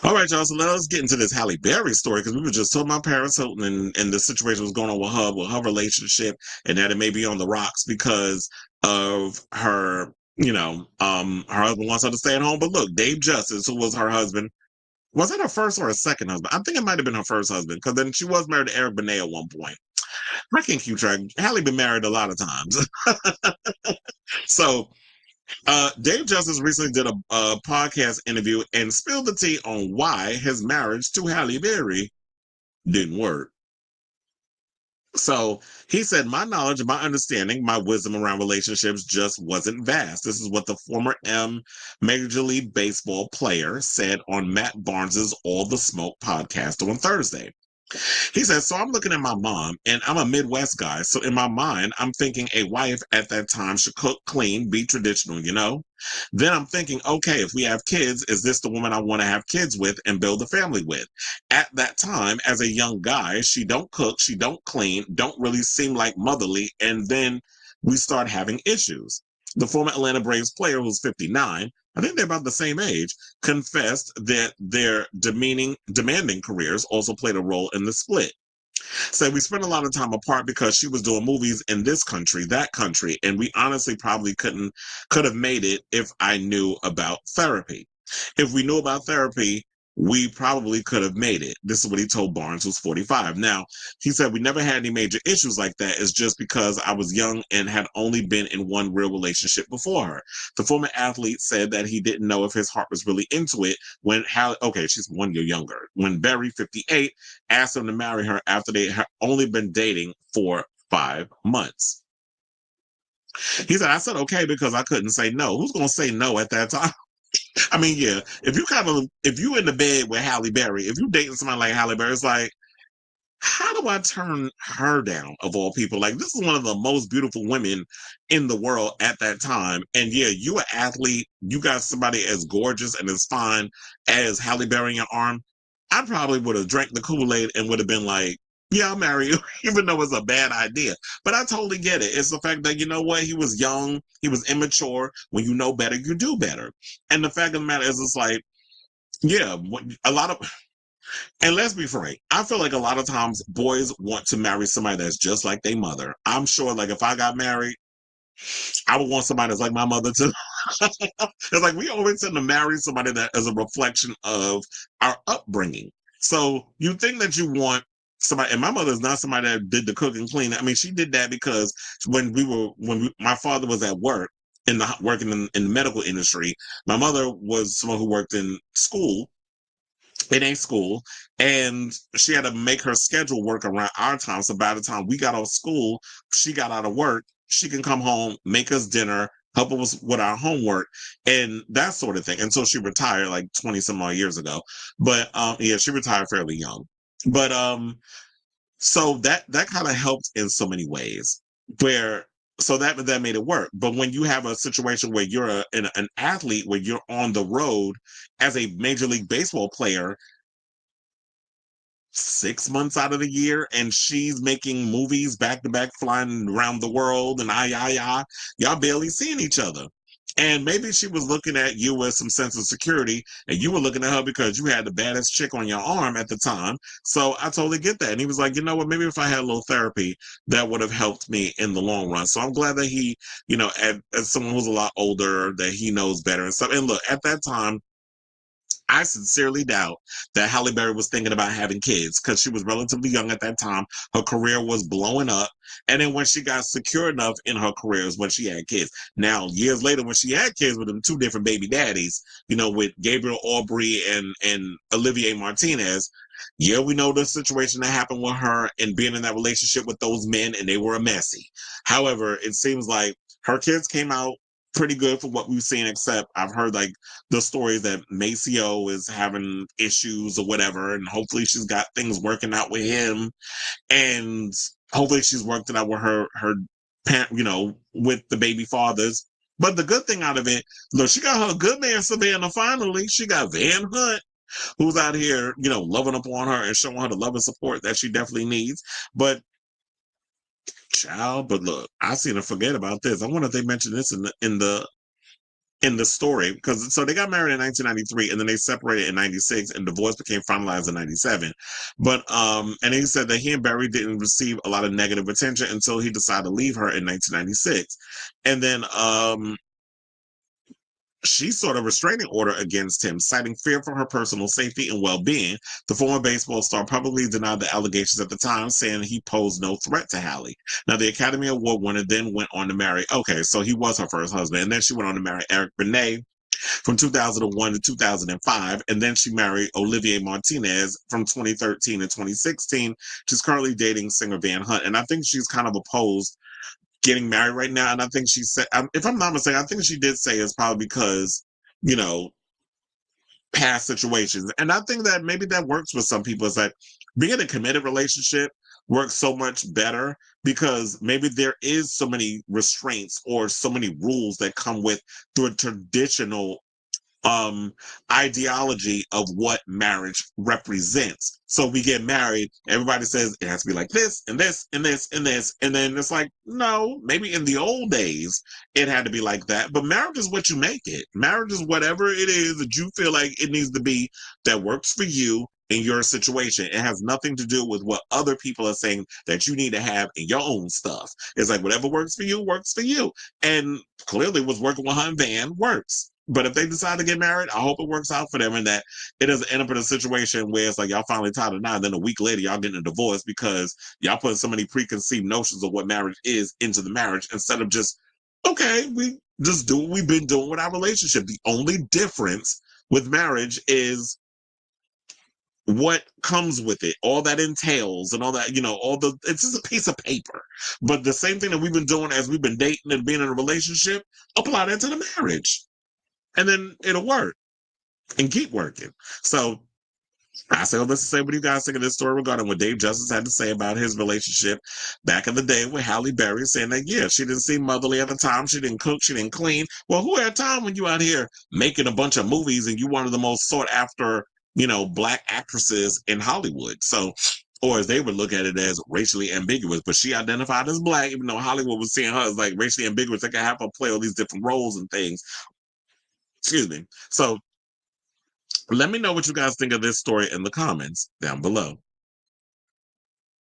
All right, y'all. So let's get into this Halle Berry story because we were just told my parents and the situation was going on with her relationship, and that it may be on the rocks because of her. Her husband wants her to stay at home. But look, Dave Justice, who was her husband, was it her first or her second husband? I think it might have been her first husband because then she was married to Eric Benet at one point. I can't keep track. Halle been married a lot of times. So Dave Justice recently did a podcast interview and spilled the tea on why his marriage to Halle Berry didn't work. So he said, my knowledge, my understanding, my wisdom around relationships just wasn't vast. This is what the former Major League Baseball player said on Matt Barnes's All the Smoke podcast on Thursday. He says, so I'm looking at my mom, and I'm a Midwest guy. So in my mind, I'm thinking a wife at that time should cook, clean, be traditional, you know? Then I'm thinking, okay, if we have kids, is this the woman I want to have kids with and build a family with? At that time, as a young guy, she don't cook, she don't clean, don't really seem like motherly, and then we start having issues. The former Atlanta Braves player, who's 59, I think they're about the same age, confessed that their demanding careers also played a role in the split. Said we spent a lot of time apart because she was doing movies in this country, that country, and we honestly probably could have made it if I knew about therapy. If we knew about therapy, we probably could have made it. This is what he told Barnes, who's 45. Now, he said, we never had any major issues like that. It's just because I was young and had only been in one real relationship before her. The former athlete said that he didn't know if his heart was really into it when okay, she's 1 year younger. When Berry, 58, asked him to marry her after they had only been dating for 5 months. He said, I said okay because I couldn't say no. Who's going to say no at that time? I mean, yeah, if you in the bed with Halle Berry, if you dating somebody like Halle Berry, it's like, how do I turn her down of all people? Like, this is one of the most beautiful women in the world at that time. And yeah, you an athlete, you got somebody as gorgeous and as fine as Halle Berry in your arm. I probably would have drank the Kool-Aid and would have been like, yeah, I'll marry you, even though it's a bad idea. But I totally get it. It's the fact that, you know what, he was young, he was immature. When you know better, you do better. And the fact of the matter is, it's like, yeah, a lot of, and let's be frank, I feel like a lot of times boys want to marry somebody that's just like their mother. I'm sure, like, if I got married, I would want somebody that's like my mother too. It's like we always tend to marry somebody that is a reflection of our upbringing. So you think that you want somebody, and my mother is not somebody that did the cook and clean. I mean, she did that because my father was at work working in the medical industry. My mother was someone who worked in school in a school, and she had to make her schedule work around our time. So by the time we got out of school, she got out of work, she can come home, make us dinner, help us with our homework, and that sort of thing. And so she retired like 20 some odd years ago. But yeah, she retired fairly young. But so that kind of helped in so many ways where so that made it work. But when you have a situation where you're an athlete, where you're on the road as a Major League Baseball player 6 months out of the year, and she's making movies back to back, flying around the world, and y'all barely seeing each other. And maybe she was looking at you with some sense of security, and you were looking at her because you had the baddest chick on your arm at the time. So I totally get that. And he was like, you know what? Maybe if I had a little therapy, that would have helped me in the long run. So I'm glad that he, as someone who's a lot older, that he knows better and stuff. And look, at that time, I sincerely doubt that Halle Berry was thinking about having kids because she was relatively young at that time. Her career was blowing up. And then when she got secure enough in her career is when she had kids. Now, years later, when she had kids with them two different baby daddies, with Gabriel Aubrey and Olivier Martinez, yeah, we know the situation that happened with her and being in that relationship with those men, and they were messy. However, it seems like her kids came out pretty good for what we've seen, except I've heard like the stories that Maceo is having issues or whatever, and hopefully she's got things working out with him, and hopefully she's worked it out with her parent, with the baby fathers. But the good thing out of it, look, she got her good man Savannah finally. She got Van Hunt, who's out here, loving up on her and showing her the love and support that she definitely needs. But child, but look, I seen her forget about this. I wonder if they mentioned this in the in the story, because so they got married in 1993 and then they separated in 96 and divorce became finalized in 97. But and he said that he and Barry didn't receive a lot of negative attention until he decided to leave her in 1996. And then she sought a restraining order against him, citing fear for her personal safety and well-being. The former baseball star publicly denied the allegations at the time, saying he posed no threat to Halle. Now, the Academy Award winner then went on to marry, okay, so he was her first husband, and then she went on to marry Eric Benet from 2001 to 2005, and then she married Olivier Martinez from 2013 to 2016. She's currently dating singer Van Hunt, and I think she's kind of opposed getting married right now. And I think she said, if I'm not mistaken, I think she did say it's probably because, you know, past situations. And I think that maybe that works with some people. It's like being in a committed relationship works so much better because maybe there is so many restraints or so many rules that come with the traditional ideology of what marriage represents. So we get married, everybody says it has to be like this and this and this and this, and then it's like, no, maybe in the old days it had to be like that, but marriage is what you make it. Marriage is whatever it is that you feel like it needs to be, that works for you in your situation. It has nothing to do with what other people are saying that you need to have in your own stuff. It's like whatever works for you works for you, and clearly what's working with her and Van works. But if they decide to get married, I hope it works out for them and that it doesn't end up in a situation where it's like y'all finally tied it now, and then a week later y'all getting a divorce because y'all put so many preconceived notions of what marriage is into the marriage instead of just, okay, we just do what we've been doing with our relationship. The only difference with marriage is what comes with it, all that entails and all that, all it's just a piece of paper. But the same thing that we've been doing as we've been dating and being in a relationship, apply that to the marriage. And then it'll work and keep working. So I say all this to say, what do you guys think of this story regarding what Dave Justice had to say about his relationship back in the day with Halle Berry, saying that, yeah, she didn't seem motherly at the time. She didn't cook. She didn't clean. Well, who had time when you out here making a bunch of movies and you one of the most sought after, black actresses in Hollywood? So, or as they would look at it as racially ambiguous, but she identified as black, even though Hollywood was seeing her as like racially ambiguous. They could have her play all these different roles and things. Excuse me. So let me know what you guys think of this story in the comments down below.